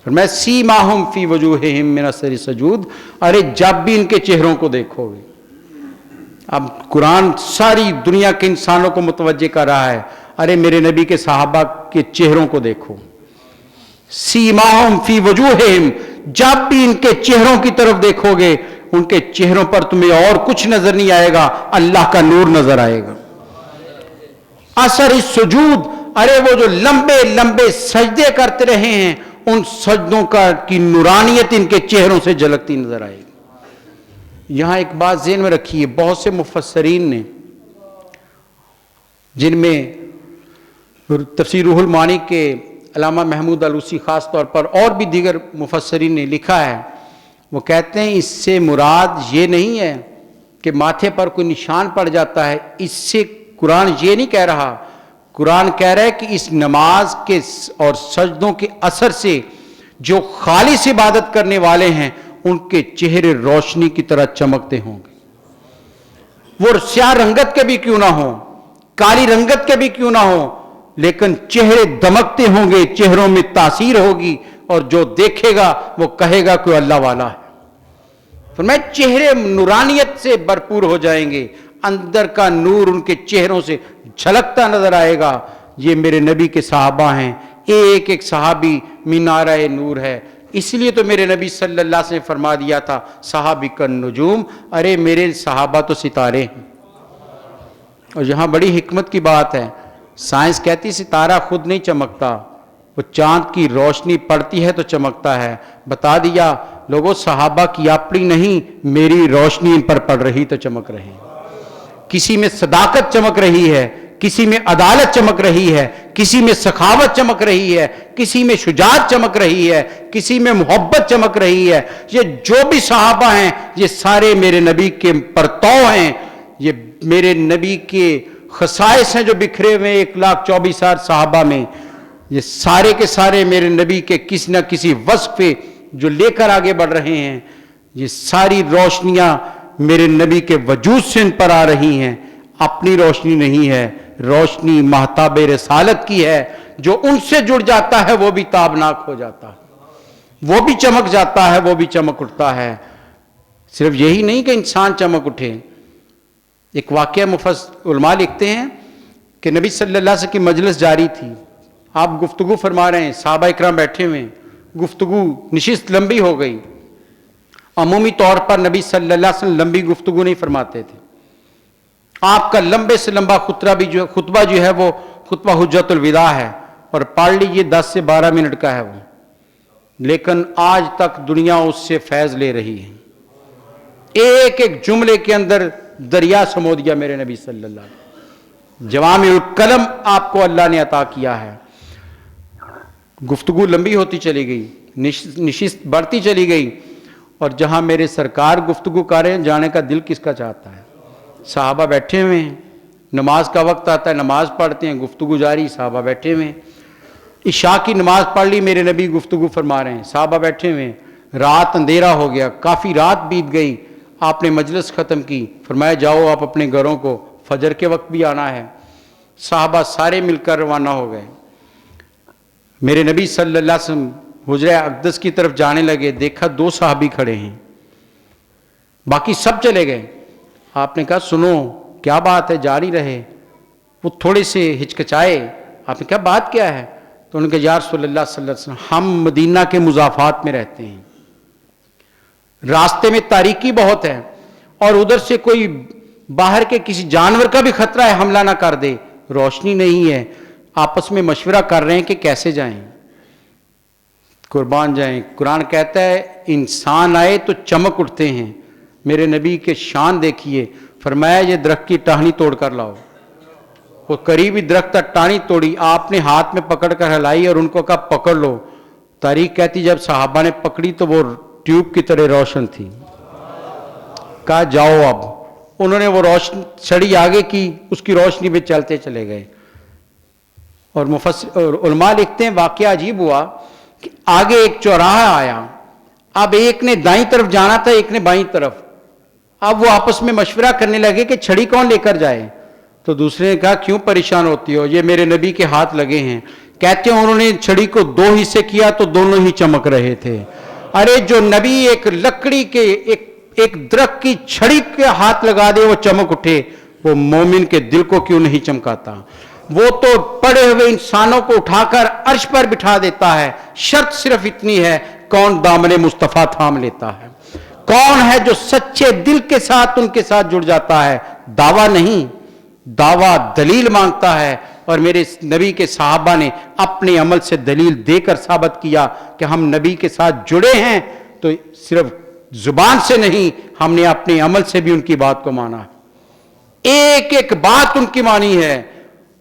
मैं सीमाहुम फी वजूहिहिम मिन असर सजूद, अरे जब भी इनके चेहरों को देखोगे, अब कुरान सारी दुनिया के इंसानों को मुतवज्जे कर रहा है, अरे मेरे नबी के सहाबा के चेहरों को देखो। सीमाहुम फी वजूहिहिम, जब भी इनके चेहरों की तरफ देखोगे, उनके चेहरों पर तुम्हें और कुछ नजर नहीं आएगा, अल्लाह का नूर नजर आएगा। असर सुजूद, अरे वो जो लंबे लंबे सजदे करते रहे हैं, उन सजदों का की नूरानियत इनके चेहरों से झलकती नजर आएगी। यहां एक बात ज़हन में रखिए, बहुत से मुफस्सरीन ने, जिनमें तफसीर रूहुल मानी के अल्लामा महमूद अलूसी खास तौर पर और भी दीगर मुफस्सरीन ने लिखा है, वो कहते हैं इससे मुराद ये नहीं है कि माथे पर कोई निशान पड़ जाता है। इससे कुरान ये नहीं कह रहा, कुरान कह रहा है कि इस नमाज के और सजदों के असर से जो खालिस इबादत करने वाले हैं, उनके चेहरे रोशनी की तरह चमकते होंगे। वो स्याह रंगत के भी क्यों ना हो, काली रंगत के भी क्यों ना हो, लेकिन चेहरे दमकते होंगे, चेहरों में तासीर होगी, और जो देखेगा वो कहेगा कोई अल्लाह वाला है। तो मैं चेहरे नूरानियत से भरपूर हो जाएंगे, अंदर का नूर उनके चेहरों से झलकता नजर आएगा। ये मेरे नबी के सहाबा हैं, एक एक सहाबी मीनारा नूर है। इसलिए तो मेरे नबी सल्लल्लाहु अलैहि वसल्लम ने फरमा दिया था, सहाबी कन नुजूम, अरे मेरे सहाबा तो सितारे हैं। और यहां बड़ी हिकमत की बात है, साइंस कहती सितारा खुद नहीं चमकता, वो चांद की रोशनी पड़ती है तो चमकता है। बता दिया लोगों, सहाबा की अपनी नहीं, मेरी रोशनी इन पर पड़ रही तो चमक रही। किसी में सदाकत चमक रही है, किसी में अदालत चमक रही है, किसी में सखावत चमक रही है, किसी में शुजाअत चमक रही है, किसी में मोहब्बत चमक रही है। ये जो भी सहाबा हैं, ये सारे मेरे नबी के परतौ हैं, ये मेरे नबी के खसाइस हैं जो बिखरे हुए 1,24,000 सहाबा में। ये सारे के सारे मेरे नबी के किसी न किसी वस्फ पे जो लेकर आगे बढ़ रहे हैं। ये सारी रोशनियां मेरे नबी के वजूद से इन पर आ रही हैं, अपनी रोशनी नहीं है, रोशनी महताब रिसालत की है। जो उनसे जुड़ जाता है वो भी ताबनाक हो जाता है, वो भी चमक जाता है, वो भी चमक उठता है। सिर्फ यही नहीं कि इंसान चमक उठे। एक वाकया उलमा लिखते हैं कि नबी सल्लल्लाहु अलैहि वसल्लम की मजलिस जारी थी, आप गुफ्तगू फरमा रहे हैं, सहाबा इकराम बैठे हुए, गुफ्तगू निशिस्त लंबी हो गई। अमूमी तौर पर नबी सल्लल्लाहु अलैहि वसल्लम लंबी गुफ्तगू नहीं फरमाते थे। आपका लंबे से लंबा खुतबा जो है वो खुतबा हुज्जतुल विदा है, और पढ़ लीजिए 10 से 12 मिनट का है वो, लेकिन आज तक दुनिया उससे फैज ले रही है। एक एक जुमले के अंदर दरिया समो दिया मेरे नबी सल्लल्लाहु अलैहि वसल्लम। जवामिउल कलम आपको अल्लाह ने अता किया है। गुफ्तगू लंबी होती चली गई, निशिस्त बढ़ती चली गई, और जहां मेरे सरकार गुफ्तगू कर रहे हैं, जाने का दिल किसका चाहता है। साहबा बैठे हुए हैं, नमाज का वक्त आता है, नमाज पढ़ते हैं, गुफ्तगू जारी, साहबा बैठे हुए हैं। इशा की नमाज पढ़ ली, मेरे नबी गुफ्तगू फरमा रहे हैं, साहबा बैठे हुए हैं। रात अंधेरा हो गया, काफ़ी रात बीत गई, आपने मजलिस ख़त्म की, फरमाया जाओ आप अपने घरों को, फजर के वक्त भी आना है। साहबा सारे मिलकर रवाना हो गए। मेरे नबी सल्लल्लाहु अलैहि वसल्लम हुजरा अक़दस की तरफ जाने लगे, देखा 2 सहाबी खड़े हैं, बाकी सब चले गए। आपने कहा सुनो क्या बात है, जारी रहे। वो थोड़े से हिचकिचाए, आपने कहा बात क्या है? तो उन्होंने कहा या रसूलल्लाह सल्लल्लाहु अलैहि वसल्लम, हम मदीना के मुज़ाफ़ात में रहते हैं, रास्ते में तारीकी बहुत है, और उधर से कोई बाहर के किसी जानवर का भी खतरा है, हमला ना कर दे, रोशनी नहीं है, आपस में मशवरा कर रहे हैं कि कैसे जाएं। कुर्बान जाएं। कुरान कहता है इंसान आए तो चमक उठते हैं। मेरे नबी के शान देखिए, फरमाया ये दरख्त की टहनी तोड़ कर लाओ। वो करीबी दरख्त टहनी तोड़ी, आपने हाथ में पकड़ कर हिलाई और उनको कहा पकड़ लो। तारीख कहती जब सहाबा ने पकड़ी तो वो ट्यूब की तरह रोशन थी। कहा जाओ अब। उन्होंने वो रोशन छड़ी आगे की, उसकी रोशनी में चलते चले गए। और मुफस्सिर उलमा लिखते हैं वाकया अजीब हुआ कि आगे एक चौराहा आया, अब एक ने दाईं तरफ जाना था, एक ने बाईं तरफ। अब वो आपस में मशवरा करने लगे कि छड़ी कौन लेकर जाए। तो दूसरे ने कहा क्यों परेशान होती हो, ये मेरे नबी के हाथ लगे हैं। कहते हैं उन्होंने छड़ी को दो हिस्से किया तो दोनों ही चमक रहे थे। अरे जो नबी एक लकड़ी के एक दरख्त की छड़ी के हाथ लगा दे वो चमक उठे, वो मोमिन के दिल को क्यों नहीं चमकाता। वो तो पड़े हुए इंसानों को उठाकर अर्श पर बिठा देता है। शर्त सिर्फ इतनी है, कौन दामने मुस्तफा थाम लेता है, कौन है जो सच्चे दिल के साथ उनके साथ जुड़ जाता है। दावा नहीं, दावा दलील मांगता है। और मेरे नबी के साहबा ने अपने अमल से दलील देकर साबित किया कि हम नबी के साथ जुड़े हैं, तो सिर्फ जुबान से नहीं, हमने अपने अमल से भी उनकी बात को माना है। एक एक बात उनकी मानी है।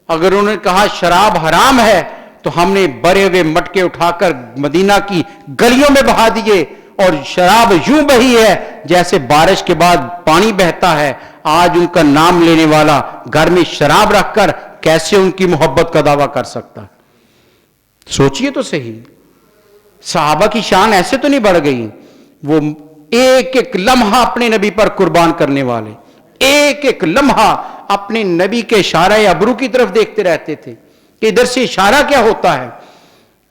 अगर उन्होंने कहा शराब हराम है तो हमने भरे हुए मटके उठाकर मदीना की गलियों में बहा दिए, और शराब यूं बही है जैसे बारिश के बाद पानी बहता है। आज उनका नाम लेने वाला घर में शराब रखकर कैसे उनकी मोहब्बत का दावा कर सकता है। सोचिए तो सही, सहाबा की शान ऐसे तो नहीं बढ़ गई। वो एक एक लम्हा अपने नबी पर कुर्बान करने वाले, एक एक लम्हा अपने नबी के इशारा अबरू की तरफ देखते रहते थे कि इधर से इशारा क्या होता है।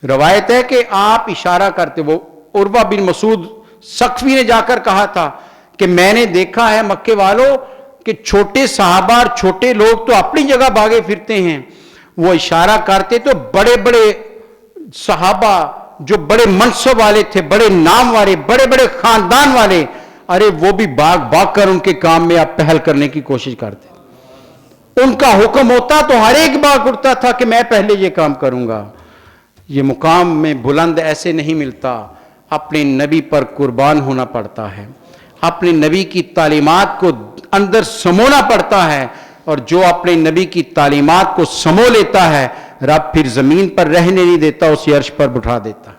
रवायत है कि आप इशारा करते, वो उर्वा बिन मसूद सख्फी ने जाकर कहा था कि मैंने देखा है मक्के वालों कि छोटे सहाबा और छोटे लोग तो अपनी जगह भागे फिरते हैं, वो इशारा करते तो बड़े बड़े सहाबा जो बड़े मनसब वाले थे, बड़े नाम वाले, बड़े बड़े खानदान वाले, अरे वो भी भाग भाग कर उनके काम में आप पहल करने की कोशिश करते। उनका हुक्म होता तो हर एक भाग उठता था कि मैं पहले ये काम करूंगा। ये मुकाम में बुलंद ऐसे नहीं मिलता, अपने नबी पर कुर्बान होना पड़ता है, अपने नबी की तालीमात को अंदर समोना पड़ता है। और जो अपने नबी की तालीमात को समो लेता है, रब फिर जमीन पर रहने नहीं देता, उसे अर्श पर बिठा देता है,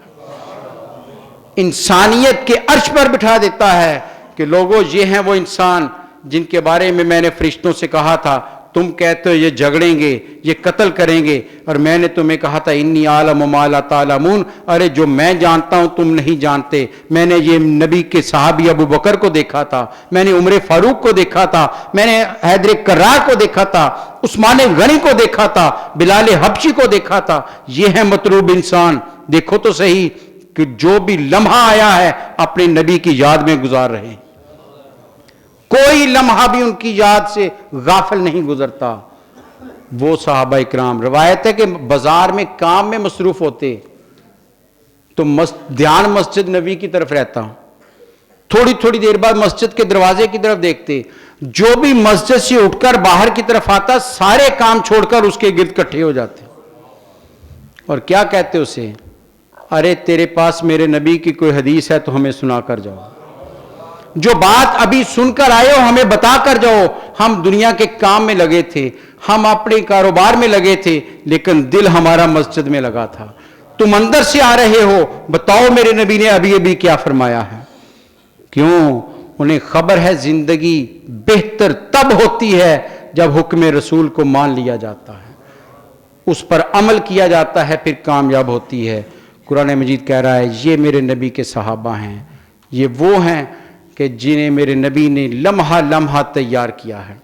इंसानियत के अर्श पर बिठा देता है कि लोगों ये हैं वो इंसान जिनके बारे में मैंने फरिश्तों से कहा था तुम कहते हो ये झगड़ेंगे, ये कत्ल करेंगे, और मैंने तुम्हें कहा था इन्नी आलम मा ला तालमून, अरे जो मैं जानता हूं तुम नहीं जानते। मैंने ये नबी के साहबी अबू बकर को देखा था, मैंने उमर फारूक को देखा था, मैंने हैदर कर्रार को देखा था, उस्मान गनी को देखा था, बिलाल हबशी को देखा था। ये है मतलूब इंसान। देखो तो सही कि जो भी लम्हा आया है अपने नबी की याद में गुजार रहे हैं, कोई लम्हा भी उनकी याद से गाफिल नहीं गुजरता। वो सहाबा इकराम, रवायत है कि बाजार में काम में मसरूफ होते तो ध्यान मस्जिद नबी की तरफ रहता, थोड़ी थोड़ी देर बाद मस्जिद के दरवाजे की तरफ देखते। जो भी मस्जिद से उठकर बाहर की तरफ आता सारे काम छोड़कर उसके गिर्द इकट्ठे हो जाते और क्या कहते उसे, अरे तेरे पास मेरे नबी की कोई हदीस है तो हमें सुना कर जाओ, जो बात अभी सुनकर आए हो हमें बता कर जाओ। हम दुनिया के काम में लगे थे, हम अपने कारोबार में लगे थे, लेकिन दिल हमारा मस्जिद में लगा था। तुम अंदर से आ रहे हो, बताओ मेरे नबी ने अभी अभी क्या फरमाया है। क्यों? उन्हें खबर है जिंदगी बेहतर तब होती है जब हुक्म रसूल को मान लिया जाता है, उस पर अमल किया जाता है, फिर कामयाब होती है। कुरान मजीद कह रहा है ये मेरे नबी के सहाबा हैं, ये वो हैं कि जिन्हें मेरे नबी ने लम्हा लम्हा तैयार किया है।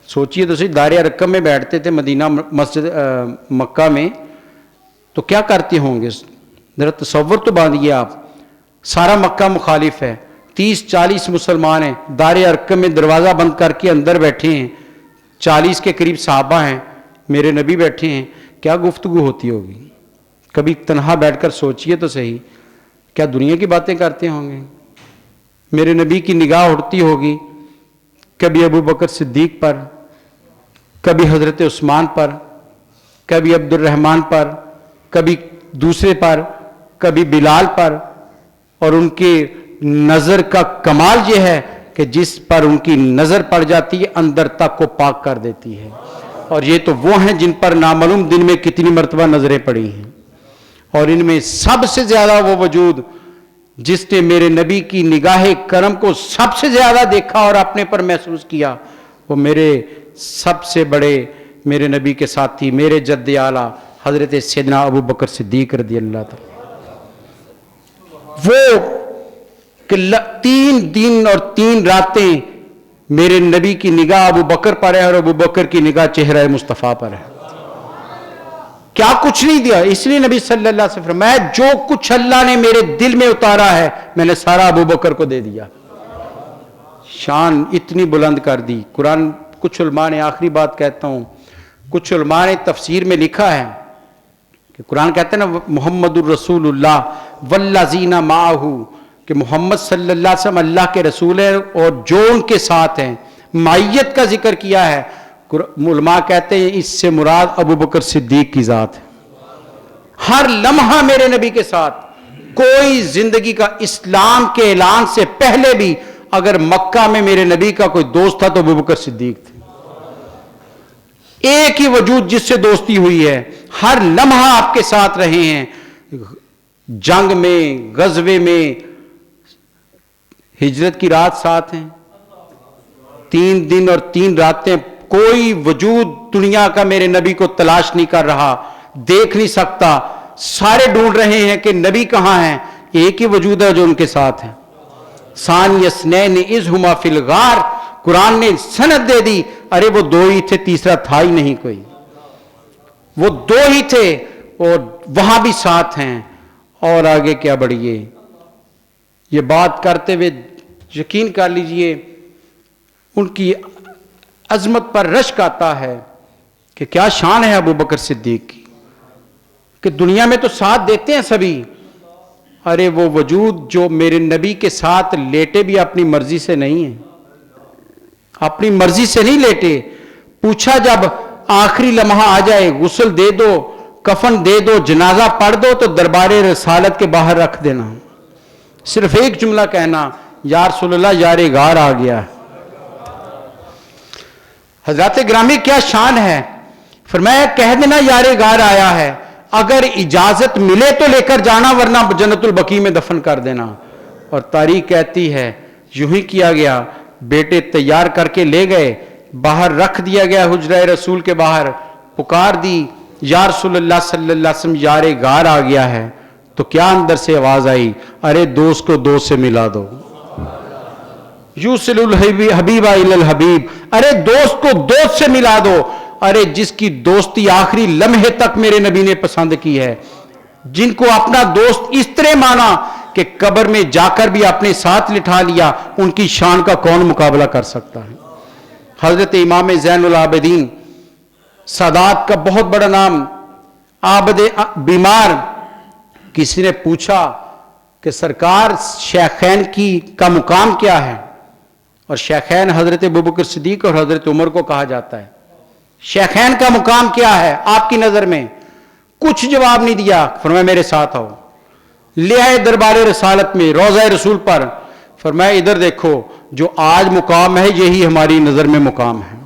सोचिए तो सही, दारिया रकम में बैठते थे मदीना मस्जिद मक्का में, तो क्या करते होंगे जरा तसव्वुर तो बांधिए आप। सारा मक्का मुखालिफ है, 30-40 मुसलमान हैं, दारिया रकम में दरवाज़ा बंद करके अंदर बैठे हैं, 40 के करीब सहाबा हैं, मेरे नबी बैठे हैं। क्या गुफ्तगू होती होगी? कभी तन्हा बैठकर सोचिए तो सही, क्या दुनिया की बातें करते होंगे? मेरे नबी की निगाह उड़ती होगी कभी अबू बकर सिद्दीक पर, कभी हजरत उस्मान पर, कभी अब्दुल रहमान पर, कभी दूसरे पर, کبھی بلال پر، اور ان کی نظر کا کمال یہ ہے کہ جس پر ان کی نظر پڑ جاتی ہے اندر تک کو پاک کر دیتی ہے، اور یہ تو وہ ہیں جن پر نامعلوم دن میں کتنی مرتبہ نظریں پڑی ہیں، اور ان میں سب سے زیادہ وہ وجود جس نے میرے نبی کی نگاہ کرم کو سب سے زیادہ دیکھا اور اپنے پر محسوس کیا، وہ میرے سب سے بڑے میرے نبی کے ساتھی، میرے جد اعلیٰ حضرت سیدنا ابو بکر صدیق رضی اللہ تعالیٰ۔ وہ 3 دن اور 3 راتیں میرے نبی کی نگاہ ابو بکر پر ہے اور ابو بکر کی نگاہ چہرہ مصطفیٰ پر ہے۔ کیا کچھ نہیں دیا، اس لیے نبی صلی اللہ علیہ وسلم فرمایا جو کچھ اللہ نے میرے دل میں اتارا ہے میں نے سارا ابو بکر کو دے دیا۔ شان اتنی بلند کر دی۔ قرآن، کچھ علماء نے، آخری بات کہتا ہوں، کچھ علماء نے تفسیر میں لکھا ہے کہ قرآن کہتے ہیں نا محمد الرسول اللہ والذین معہ، کہ محمد صلی اللہ علیہ وسلم اللہ کے رسول ہیں اور جو ان کے ساتھ ہیں، معیت کا ذکر کیا ہے۔ علماء کہتے ہیں اس سے مراد ابو بکر صدیق کی ذات ہے۔ ہر لمحہ میرے نبی کے ساتھ، کوئی زندگی کا اسلام کے اعلان سے پہلے بھی اگر مکہ میں میرے نبی کا کوئی دوست تھا تو ابو بکر صدیق تھے۔ ایک ہی وجود جس سے دوستی ہوئی ہے، ہر لمحہ آپ کے ساتھ رہے ہیں، جنگ میں، غزوے میں، ہجرت کی رات ساتھ ہیں، 3 دن اور 3 راتیں کوئی وجود دنیا کا میرے نبی کو تلاش نہیں کر رہا، دیکھ نہیں سکتا، سارے ڈھونڈ رہے ہیں کہ نبی کہاں ہیں، ایک ہی وجود ہے جو ان کے ساتھ ہے۔ ثانی اثنین اذ ہما فی الغار، قرآن نے سند دے دی، ارے وہ 2 ہی تھے، تیسرا تھا ہی نہیں کوئی، وہ 2 ہی تھے اور وہاں بھی ساتھ ہیں۔ اور آگے کیا بڑھیے، یہ بات کرتے ہوئے یقین کر لیجئے ان کی عظمت پر رشک آتا ہے کہ کیا شان ہے ابو بکر صدیق کی، کہ دنیا میں تو ساتھ دیتے ہیں سبھی، ارے وہ وجود جو میرے نبی کے ساتھ لیٹے بھی اپنی مرضی سے نہیں ہیں، اپنی مرضی سے نہیں لیٹے۔ پوچھا جب آخری لمحہ آ جائے، غسل دے دو، کفن دے دو، جنازہ پڑھ دو تو دربار رسالت کے باہر رکھ دینا، صرف ایک جملہ کہنا، یا رسول اللہ یار غار آ گیا۔ حضرات گرامی کیا شان ہے، فرمایا کہہ دینا یار غار آیا ہے، اگر اجازت ملے تو لے کر جانا ورنہ جنت البقیع میں دفن کر دینا۔ اور تاریخ کہتی ہے یوں ہی کیا گیا، بیٹے تیار کر کے لے گئے، باہر رکھ دیا گیا حجرہ رسول کے باہر، پکار دی یا رسول اللہ صلی اللہ علیہ وسلم یار غار آ گیا ہے، تو کیا اندر سے آواز آئی، ارے دوست کو دوست سے ملا دو، یوصل الحبیب الی الحبیب، ارے دوست کو دوست سے ملا دو۔ ارے جس کی دوستی آخری لمحے تک میرے نبی نے پسند کی ہے، جن کو اپنا دوست اس طرح مانا کہ قبر میں جا کر بھی اپنے ساتھ لٹھا لیا، ان کی شان کا کون مقابلہ کر سکتا ہے۔ حضرت امام زین العابدین، سادات کا بہت بڑا نام، عابد بیمار، کسی نے پوچھا کہ سرکار شیخین کا مقام کیا ہے، اور شیخین حضرت ابوبکر صدیق اور حضرت عمر کو کہا جاتا ہے، شیخین کا مقام کیا ہے آپ کی نظر میں؟ کچھ جواب نہیں دیا، فرمایا میرے ساتھ آؤ، لے آئے دربار رسالت میں، روضہ رسول پر، فرمایا ادھر دیکھو، جو آج مقام ہے یہی ہماری نظر میں مقام ہے،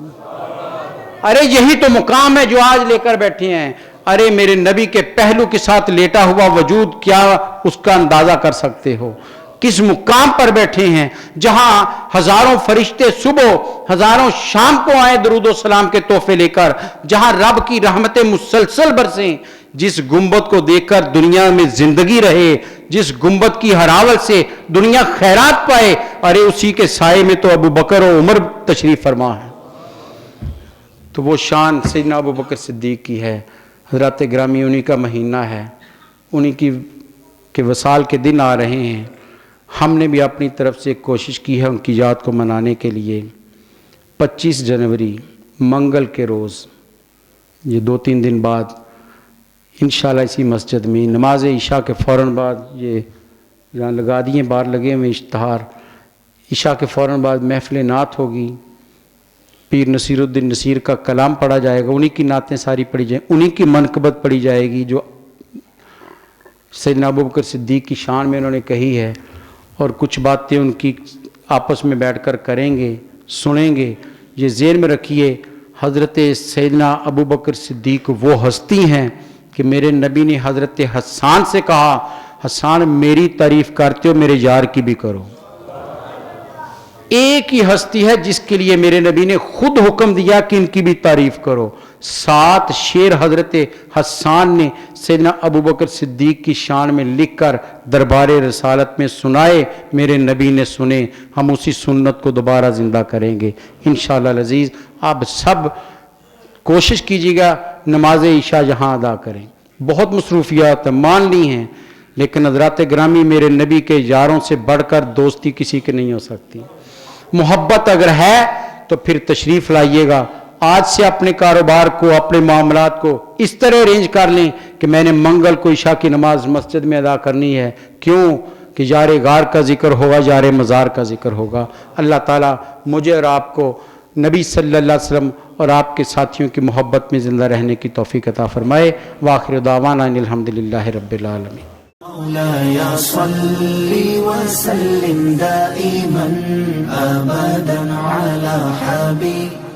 ارے یہی تو مقام ہے جو آج لے کر بیٹھے ہیں۔ ارے میرے نبی کے پہلو کے ساتھ لیٹا ہوا وجود، کیا اس کا اندازہ کر سکتے ہو؟ کس مقام پر بیٹھے ہیں، جہاں ہزاروں فرشتے صبح، ہزاروں شام کو آئے درود و سلام کے تحفے لے کر، جہاں رب کی رحمتیں مسلسل برسیں، جس گنبد کو دیکھ کر دنیا میں زندگی رہے، جس گنبد کی حراوت سے دنیا خیرات پائے، ارے اسی کے سائے میں تو ابو بکر و عمر تشریف فرما ہے۔ تو وہ شان سیدنا ابو بکر صدیق کی ہے۔ حضرات گرامی انہی کا مہینہ ہے، انہی کی کہ وصال کے دن آ رہے ہیں، ہم نے بھی اپنی طرف سے کوشش کی ہے ان کی یاد کو منانے کے لیے۔ 25 جنوری منگل کے روز، یہ 2-3 دن بعد انشاءاللہ اسی مسجد میں نماز عشاء کے فوراً بعد، یہ یہاں لگا دیے باہر لگے ہوئے اشتہار، عشاء کے فوراً بعد محفل نعت ہوگی، پیر نصیر الدین نصیر کا کلام پڑھا جائے گا، انہی کی نعتیں ساری پڑھی جائیں، انہی کی منقبت پڑھی جائے گی جو سیدنا ابو بکر صدیق کی شان میں انہوں نے کہی ہے، اور کچھ باتیں ان کی آپس میں بیٹھ کر کریں گے، سنیں گے۔ یہ ذہن میں رکھیے، حضرت سیدنا ابو بکر صدیق وہ ہستی ہیں کہ میرے نبی نے حضرت حسان سے کہا، حسان میری تعریف کرتے ہو، میرے یار کی بھی کرو۔ ایک ہی ہستی ہے جس کے لیے میرے نبی نے خود حکم دیا کہ ان کی بھی تعریف کرو۔ 7 شعر حضرت حسان نے سیدنا ابو بکر صدیق کی شان میں لکھ کر دربار رسالت میں سنائے، میرے نبی نے سنے۔ ہم اسی سنت کو دوبارہ زندہ کریں گے انشاءاللہ العزیز۔ آپ سب کوشش کیجیے گا نماز عشاء یہاں ادا کریں۔ بہت مصروفیات مان لی ہیں، لیکن حضرات گرامی میرے نبی کے یاروں سے بڑھ کر دوستی کسی کی نہیں ہو سکتی۔ محبت اگر ہے تو پھر تشریف لائیے گا۔ آج سے اپنے کاروبار کو، اپنے معاملات کو اس طرح ارینج کر لیں کہ میں نے منگل کو عشاء کی نماز مسجد میں ادا کرنی ہے۔ کیوں کہ یار غار کا ذکر ہوگا، یار مزار کا ذکر ہوگا۔ اللہ تعالیٰ مجھے اور آپ کو نبی صلی اللہ علیہ وسلم اور آپ کے ساتھیوں کی محبت میں زندہ رہنے کی توفیق عطا فرمائے۔ وآخر دعوانا ان الحمدللہ رب العالمین۔ مولاي صل وسلم دائما أبدا على حبيبك